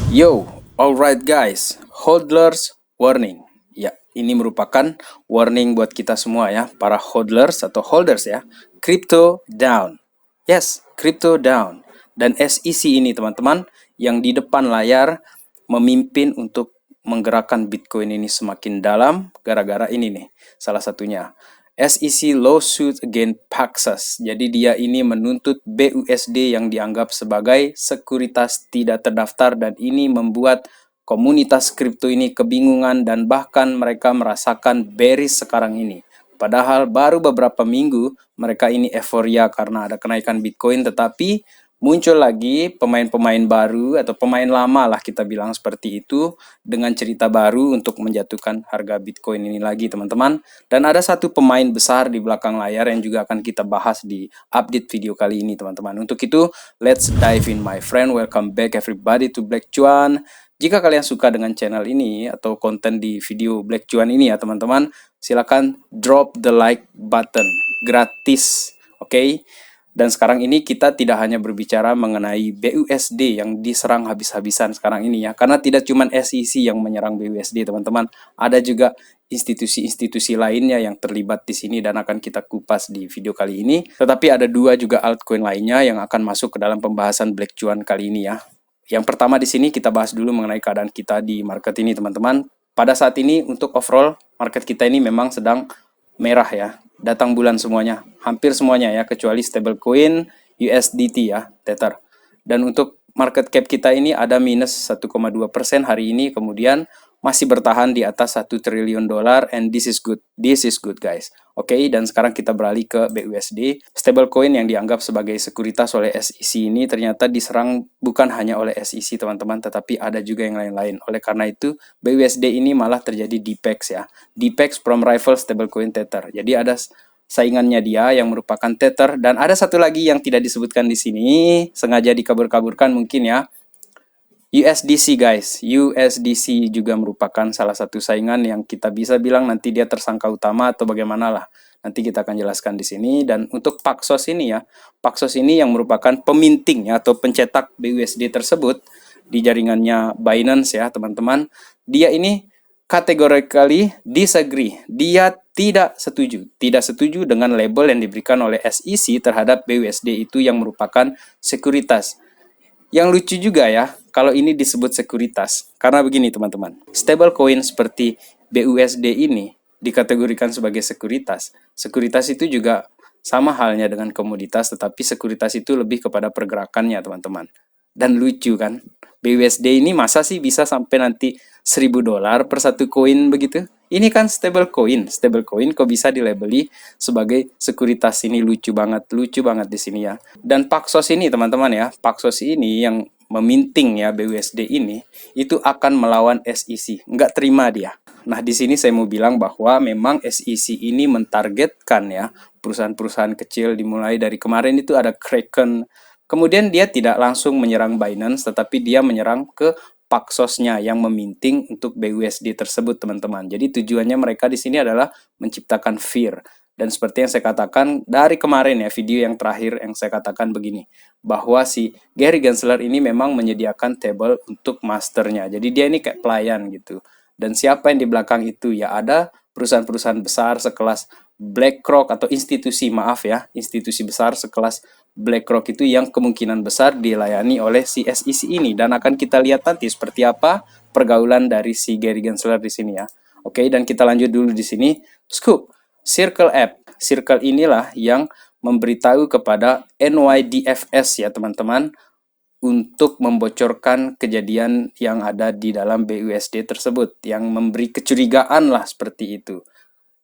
Yo, alright guys, hodlers warning. Ya, ini merupakan warning buat kita semua ya, para hodlers atau holders ya. Crypto down. Yes, crypto down. Dan SEC ini teman-teman yang di depan layar memimpin untuk menggerakkan Bitcoin ini semakin dalam gara-gara ini nih. Salah satunya SEC lawsuit against Paxos. Jadi dia ini menuntut BUSD yang dianggap sebagai sekuritas tidak terdaftar dan ini membuat komunitas kripto ini kebingungan dan bahkan mereka merasakan bearish sekarang ini. Padahal baru beberapa minggu mereka ini euforia karena ada kenaikan Bitcoin, tetapi muncul lagi pemain-pemain baru atau pemain lama lah kita bilang seperti itu dengan cerita baru untuk menjatuhkan harga Bitcoin ini lagi teman-teman. Dan ada satu pemain besar di belakang layar yang juga akan kita bahas di update video kali ini teman-teman. Untuk itu let's dive in my friend. Welcome back everybody to Black Cuan. Jika kalian suka dengan channel ini atau konten di video Black Cuan ini ya teman-teman, silakan drop the like button gratis. Oke? Dan sekarang ini kita tidak hanya berbicara mengenai BUSD yang diserang habis-habisan sekarang ini ya. Karena tidak cuma SEC yang menyerang BUSD teman-teman. Ada juga institusi-institusi lainnya yang terlibat di sini dan akan kita kupas di video kali ini. Tetapi ada dua juga altcoin lainnya yang akan masuk ke dalam pembahasan Black Cuan kali ini ya. Yang pertama di sini kita bahas dulu mengenai keadaan kita di market ini teman-teman. Pada saat ini untuk overall market kita ini memang sedang merah ya. Datang bulan semuanya, hampir semuanya ya, kecuali stablecoin USDT ya, Tether. Dan untuk market cap kita ini ada minus 1,2% hari ini, kemudian masih bertahan di atas 1 triliun dolar, and this is good guys. Oke, dan sekarang kita beralih ke BUSD. Stablecoin yang dianggap sebagai sekuritas oleh SEC ini ternyata diserang bukan hanya oleh SEC teman-teman, tetapi ada juga yang lain-lain. Oleh karena itu, BUSD ini malah terjadi DPEX ya. DPEX from rival stablecoin Tether. Jadi ada saingannya dia yang merupakan Tether, dan ada satu lagi yang tidak disebutkan di sini, sengaja dikabur-kaburkan mungkin ya. USDC guys, USDC juga merupakan salah satu saingan yang kita bisa bilang nanti dia tersangka utama atau bagaimana lah. Nanti kita akan jelaskan di sini. Dan untuk Paxos ini ya, Paxos ini yang merupakan peminting ya, atau pencetak BUSD tersebut di jaringannya Binance ya teman-teman. Dia ini categorically disagree. Dia tidak setuju dengan label yang diberikan oleh SEC terhadap BUSD itu yang merupakan sekuritas. Yang lucu juga ya, kalau ini disebut sekuritas. Karena begini teman-teman, stablecoin seperti BUSD ini dikategorikan sebagai sekuritas. Sekuritas itu juga sama halnya dengan komoditas, tetapi sekuritas itu lebih kepada pergerakannya teman-teman. Dan lucu kan, BUSD ini masa sih bisa sampai nanti $1.000 per satu koin begitu? Ini kan stablecoin kok bisa dilabeli sebagai sekuritas. Ini lucu banget di sini ya. Dan Paxos ini teman-teman ya, Paxos ini yang meminting ya BUSD ini, itu akan melawan SEC. Nggak terima dia. Nah, di sini saya mau bilang bahwa memang SEC ini mentargetkan ya perusahaan-perusahaan kecil, dimulai dari kemarin itu ada Kraken. Kemudian dia tidak langsung menyerang Binance, tetapi dia menyerang ke Paxosnya yang meminting untuk BUSD tersebut teman-teman. Jadi tujuannya mereka di sini adalah menciptakan fear. Dan seperti yang saya katakan dari kemarin ya, video yang terakhir yang saya katakan begini, bahwa si Gary Gensler ini memang menyediakan table untuk masternya. Jadi dia ini kayak pelayan gitu. Dan siapa yang di belakang itu? Ya ada perusahaan-perusahaan besar sekelas BlackRock atau institusi besar sekelas BlackRock itu yang kemungkinan besar dilayani oleh si SEC ini, dan akan kita lihat nanti seperti apa pergaulan dari si Gary Gensler di sini ya. Oke, dan kita lanjut dulu di sini. Scoop, Circle App. Circle inilah yang memberitahu kepada NYDFS ya teman-teman untuk membocorkan kejadian yang ada di dalam BUSD tersebut, yang memberi kecurigaan lah seperti itu.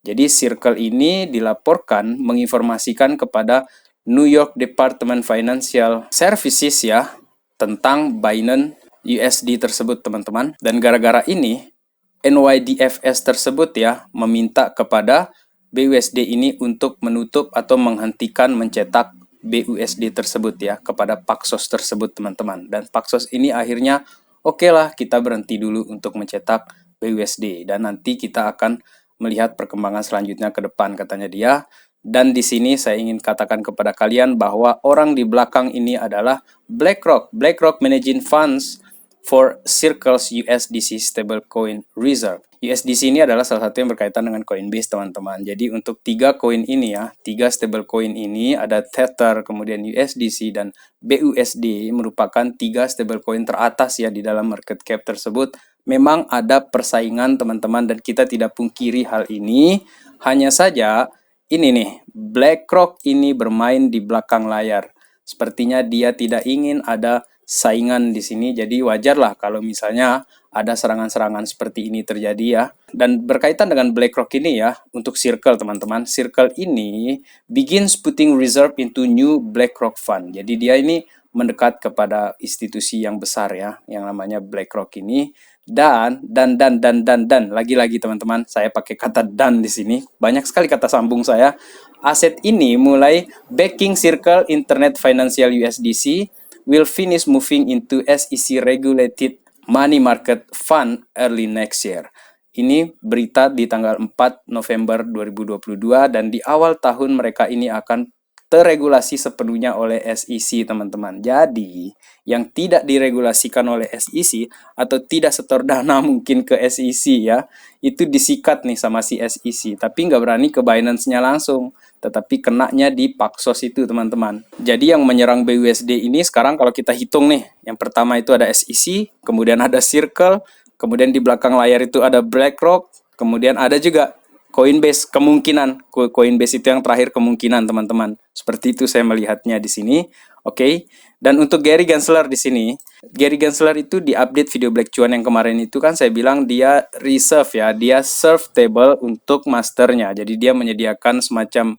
Jadi Circle ini dilaporkan menginformasikan kepada New York Department Financial Services ya tentang Binance USD tersebut teman-teman. Dan gara-gara ini NYDFS tersebut ya meminta kepada BUSD ini untuk menutup atau menghentikan mencetak BUSD tersebut ya kepada Paxos tersebut teman-teman. Dan Paxos ini akhirnya oke lah, kita berhenti dulu untuk mencetak BUSD dan nanti kita akan melihat perkembangan selanjutnya ke depan katanya dia. Dan di sini saya ingin katakan kepada kalian bahwa orang di belakang ini adalah BlackRock. BlackRock Managing Funds for Circle's USDC Stablecoin Reserve. USDC ini adalah salah satu yang berkaitan dengan Coinbase, teman-teman. Jadi untuk 3 koin ini ya, 3 stablecoin ini ada Tether, kemudian USDC dan BUSD merupakan 3 stablecoin teratas ya di dalam market cap tersebut. Memang ada persaingan, teman-teman, dan kita tidak pungkiri hal ini. Hanya saja ini nih, BlackRock ini bermain di belakang layar. Sepertinya dia tidak ingin ada saingan di sini, jadi wajarlah kalau misalnya ada serangan-serangan seperti ini terjadi ya. Dan berkaitan dengan BlackRock ini ya, untuk Circle teman-teman, Circle ini begins putting reserve into new BlackRock fund. Jadi dia ini mendekat kepada institusi yang besar ya, yang namanya BlackRock ini. Dan lagi-lagi teman-teman, saya pakai kata dan di sini. Banyak sekali kata sambung saya. Aset ini mulai backing Circle Internet Financial USDC will finish moving into SEC regulated money market fund early next year. Ini berita di tanggal 4 November 2022 dan di awal tahun mereka ini akan terregulasi sepenuhnya oleh SEC, teman-teman. Jadi, yang tidak diregulasikan oleh SEC atau tidak setor dana mungkin ke SEC ya, itu disikat nih sama si SEC, tapi nggak berani ke Binance-nya langsung, tetapi kenanya di Paxos itu, teman-teman. Jadi yang menyerang BUSD ini sekarang kalau kita hitung nih, yang pertama itu ada SEC, kemudian ada Circle, kemudian di belakang layar itu ada BlackRock, kemudian ada juga Coinbase, kemungkinan Coinbase itu yang terakhir kemungkinan, teman-teman. Seperti itu saya melihatnya di sini. Oke. Dan untuk Gary Gensler di sini, Gary Gensler itu di update video Black Cuan yang kemarin itu kan saya bilang dia reserve ya, dia serve table untuk masternya. Jadi dia menyediakan semacam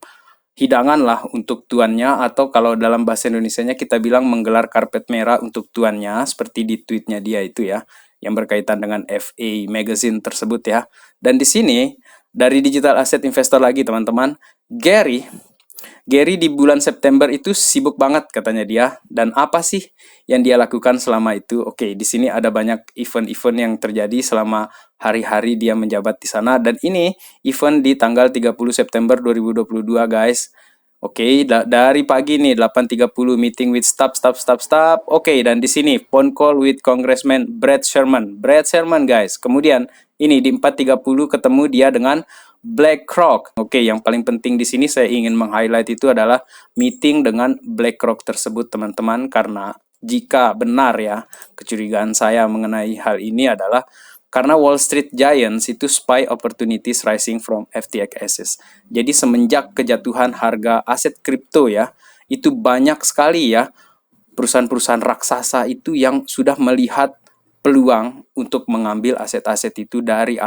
hidangan lah untuk tuannya, atau kalau dalam bahasa Indonesianya kita bilang menggelar karpet merah untuk tuannya, seperti di tweetnya dia itu ya, yang berkaitan dengan FA Magazine tersebut ya. Dan di sini dari Digital Asset Investor lagi, teman-teman, Gary di bulan September itu sibuk banget katanya dia. Dan apa sih yang dia lakukan selama itu? Oke, di sini ada banyak event-event yang terjadi selama hari-hari dia menjabat di sana. Dan ini event di tanggal 30 September 2022, guys. Oke, dari pagi nih 8.30 meeting with staff. Oke, dan di sini phone call with Congressman Brad Sherman, guys. Kemudian ini di 4.30 ketemu dia dengan BlackRock. Oke, yang paling penting di sini saya ingin meng-highlight itu adalah meeting dengan BlackRock tersebut, teman-teman, karena jika benar ya kecurigaan saya mengenai hal ini adalah karena Wall Street Giants itu spy opportunities rising from FTX assets. Jadi semenjak kejatuhan harga aset kripto ya, itu banyak sekali ya perusahaan-perusahaan raksasa itu yang sudah melihat peluang untuk mengambil aset-aset itu dari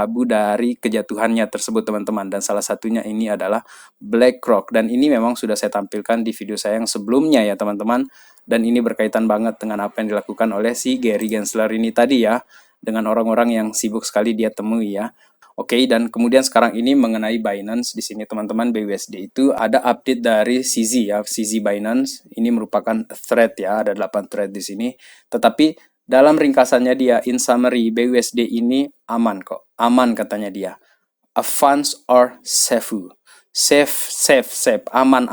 kejatuhannya tersebut, teman-teman. Dan salah satunya ini adalah BlackRock. Dan ini memang sudah saya tampilkan di video saya yang sebelumnya ya, teman-teman. Dan ini berkaitan banget dengan apa yang dilakukan oleh si Gary Gensler ini tadi ya, dengan orang-orang yang sibuk sekali dia temui ya. Oke, dan kemudian sekarang ini mengenai Binance di sini, teman-teman, BUSD itu ada update dari CZ ya, CZ Binance. Ini merupakan thread ya, ada 8 thread di sini. Tetapi dalam ringkasannya dia, in summary, BUSD ini aman kok. Aman katanya dia. A funds are safe. Safe. Aman.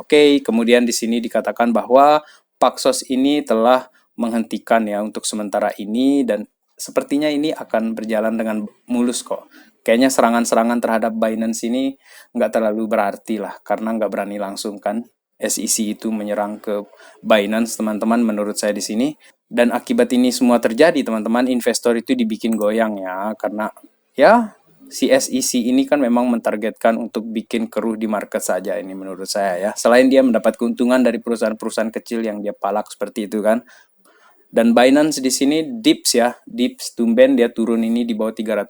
Oke, kemudian di sini dikatakan bahwa Paxos ini telah menghentikan ya untuk sementara ini, dan sepertinya ini akan berjalan dengan mulus kok. Kayaknya serangan-serangan terhadap Binance ini nggak terlalu berarti lah, karena nggak berani langsung kan SEC itu menyerang ke Binance, teman-teman, menurut saya di sini. Dan akibat ini semua terjadi, teman-teman, investor itu dibikin goyang ya, karena ya si SEC ini kan memang mentargetkan untuk bikin keruh di market saja ini menurut saya ya. Selain dia mendapat keuntungan dari perusahaan-perusahaan kecil yang dia palak seperti itu kan. Dan Binance di sini dips ya, dips tumben dia turun ini di bawah $300,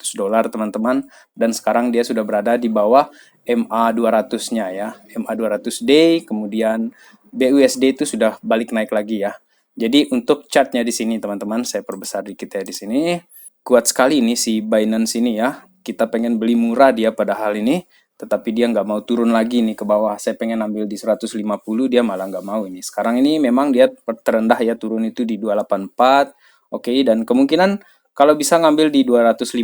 teman-teman, dan sekarang dia sudah berada di bawah MA200-nya ya, MA200 day, kemudian BUSD itu sudah balik naik lagi ya. Jadi untuk chartnya di sini, teman-teman, saya perbesar dikit ya di sini. Kuat sekali ini si Binance ini ya. Kita pengen beli murah dia padahal ini, tetapi dia nggak mau turun lagi nih ke bawah. Saya pengen ambil di 150, dia malah nggak mau ini. Sekarang ini memang dia terendah ya, turun itu di 284. Oke, dan kemungkinan kalau bisa ngambil di $250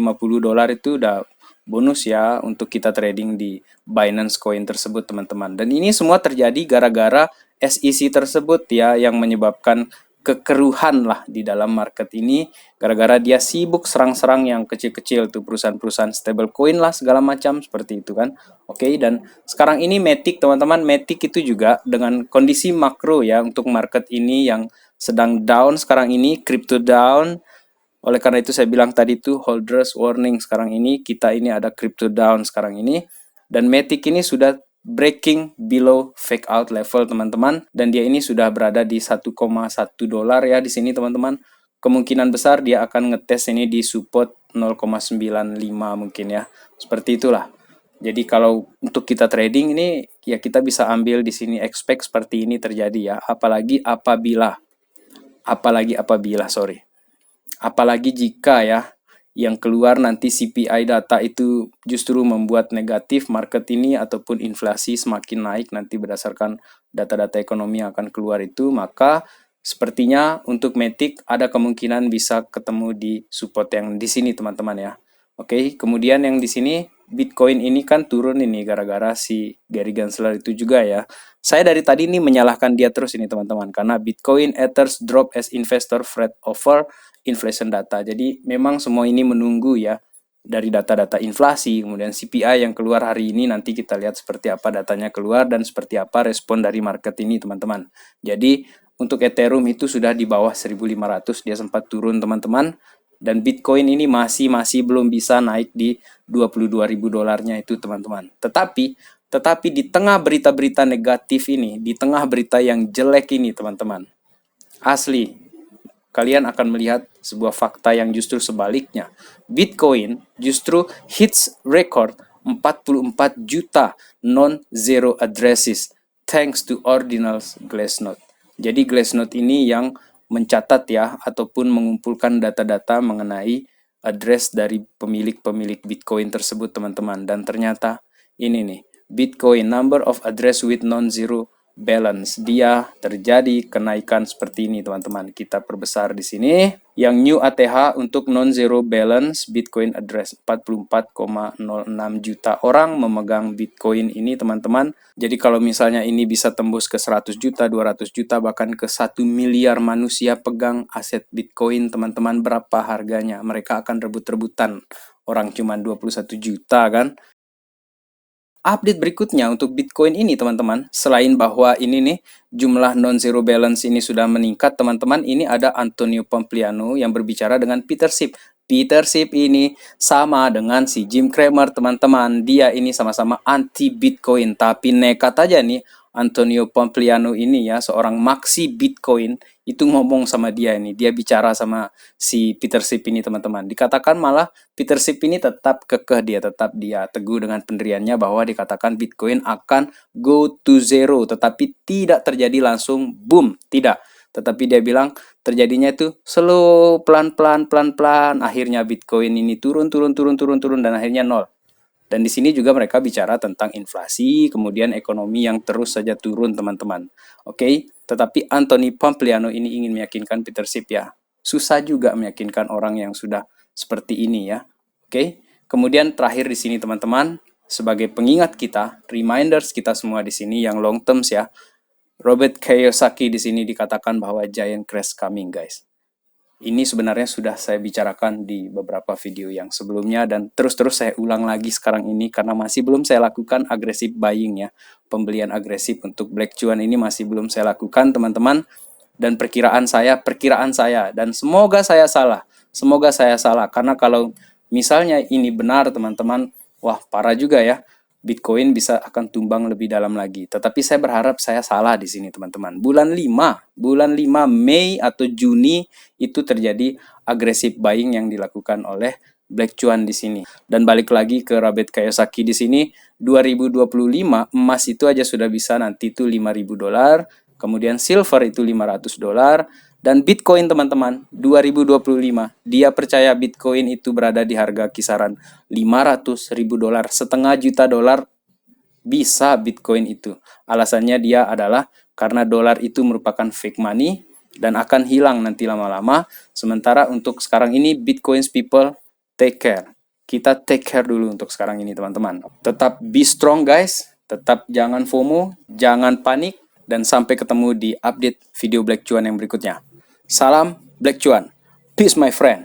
itu udah bonus ya untuk kita trading di Binance Coin tersebut, teman-teman. Dan ini semua terjadi gara-gara SEC tersebut ya, yang menyebabkan kekeruhan lah di dalam market ini gara-gara dia sibuk serang-serang yang kecil-kecil tuh perusahaan-perusahaan stablecoin lah segala macam seperti itu kan. Oke, dan sekarang ini Matic teman-teman, Matic itu juga dengan kondisi makro ya untuk market ini yang sedang down sekarang ini, crypto down. Oleh karena itu saya bilang tadi tuh holders warning, sekarang ini kita ini ada crypto down sekarang ini, dan Matic ini sudah breaking below fake out level teman-teman, dan dia ini sudah berada di 1,1 dolar ya di sini teman-teman. Kemungkinan besar dia akan ngetes ini di support 0,95 mungkin ya. Seperti itulah. Jadi kalau untuk kita trading ini ya kita bisa ambil di sini expect seperti ini terjadi ya. Apalagi jika ya yang keluar nanti CPI data itu justru membuat negatif market ini ataupun inflasi semakin naik nanti berdasarkan data-data ekonomi yang akan keluar itu, maka sepertinya untuk Matic ada kemungkinan bisa ketemu di support yang di sini teman-teman ya. Oke, kemudian yang di sini Bitcoin ini kan turun ini gara-gara si Gary Gensler itu juga ya. Saya dari tadi ini menyalahkan dia terus ini teman-teman karena Bitcoin Ethers drop as investor fret over inflation data. Jadi memang semua ini menunggu ya dari data-data inflasi, kemudian CPI yang keluar hari ini, nanti kita lihat seperti apa datanya keluar dan seperti apa respon dari market ini teman-teman. Jadi untuk Ethereum itu sudah di bawah 1.500, dia sempat turun teman-teman, dan Bitcoin ini masih belum bisa naik di 22.000 dolarnya itu teman-teman. Tetapi di tengah berita-berita negatif ini, di tengah berita yang jelek ini teman-teman, asli kalian akan melihat sebuah fakta yang justru sebaliknya. Bitcoin justru hits record 44 juta non-zero addresses thanks to Ordinal's Glassnode. Jadi Glassnode ini yang mencatat ya ataupun mengumpulkan data-data mengenai address dari pemilik-pemilik Bitcoin tersebut teman-teman. Dan ternyata ini nih, Bitcoin number of address with non-zero balance, dia terjadi kenaikan seperti ini teman-teman. Kita perbesar di sini yang new ATH untuk non-zero balance Bitcoin address 44,06 juta orang memegang Bitcoin ini teman-teman. Jadi kalau misalnya ini bisa tembus ke 100 juta, 200 juta, bahkan ke 1 miliar manusia pegang aset Bitcoin teman-teman, berapa harganya? Mereka akan rebut-rebutan. Orang cuma 21 juta kan. Update berikutnya untuk Bitcoin ini teman-teman, selain bahwa ini nih jumlah non-zero balance ini sudah meningkat teman-teman, ini ada Antonio Pompliano yang berbicara dengan Peter Schiff. Peter Schiff ini sama dengan si Jim Cramer teman-teman, dia ini sama-sama anti Bitcoin, tapi nekat aja nih Antonio Pompliano ini ya, seorang maksi Bitcoin, itu ngomong sama dia ini, dia bicara sama si Peter Schiff ini teman-teman. Dikatakan malah Peter Schiff ini tetap kekeh, dia teguh dengan pendiriannya bahwa dikatakan Bitcoin akan go to zero, tetapi tidak terjadi langsung boom, tidak. Tetapi dia bilang terjadinya itu slow, pelan-pelan, akhirnya Bitcoin ini turun dan akhirnya nol. Dan di sini juga mereka bicara tentang inflasi, kemudian ekonomi yang terus saja turun teman-teman. Oke, tetapi Anthony Pompliano ini ingin meyakinkan Peter Schiff ya. Susah juga meyakinkan orang yang sudah seperti ini ya. Oke, kemudian terakhir di sini teman-teman, sebagai pengingat kita, reminders kita semua di sini yang long terms ya. Robert Kiyosaki di sini dikatakan bahwa giant crash coming guys. Ini sebenarnya sudah saya bicarakan di beberapa video yang sebelumnya dan terus-terus saya ulang lagi sekarang ini karena masih belum saya lakukan aggressive buying ya. Pembelian agresif untuk black cuan ini masih belum saya lakukan teman-teman. Dan perkiraan saya dan semoga saya salah. Semoga saya salah karena kalau misalnya ini benar teman-teman, wah parah juga ya. Bitcoin bisa akan tumbang lebih dalam lagi. Tetapi saya berharap saya salah di sini teman-teman. Bulan 5 Mei atau Juni itu terjadi aggressive buying yang dilakukan oleh Black Cuan di sini. Dan balik lagi ke Robert Kiyosaki di sini, 2025 emas itu aja sudah bisa nanti itu 5.000 dolar, kemudian silver itu 500 dolar, dan Bitcoin teman-teman 2025 dia percaya Bitcoin itu berada di harga kisaran 500.000 dolar, setengah juta dolar bisa Bitcoin itu. Alasannya dia adalah karena dolar itu merupakan fake money dan akan hilang nanti lama-lama. Sementara untuk sekarang ini Bitcoins people take care. Kita take care dulu untuk sekarang ini teman-teman. Tetap be strong guys, tetap jangan FOMO, jangan panik, dan sampai ketemu di update video Black Cuan yang berikutnya. Salam Black Cuan. Peace my friend.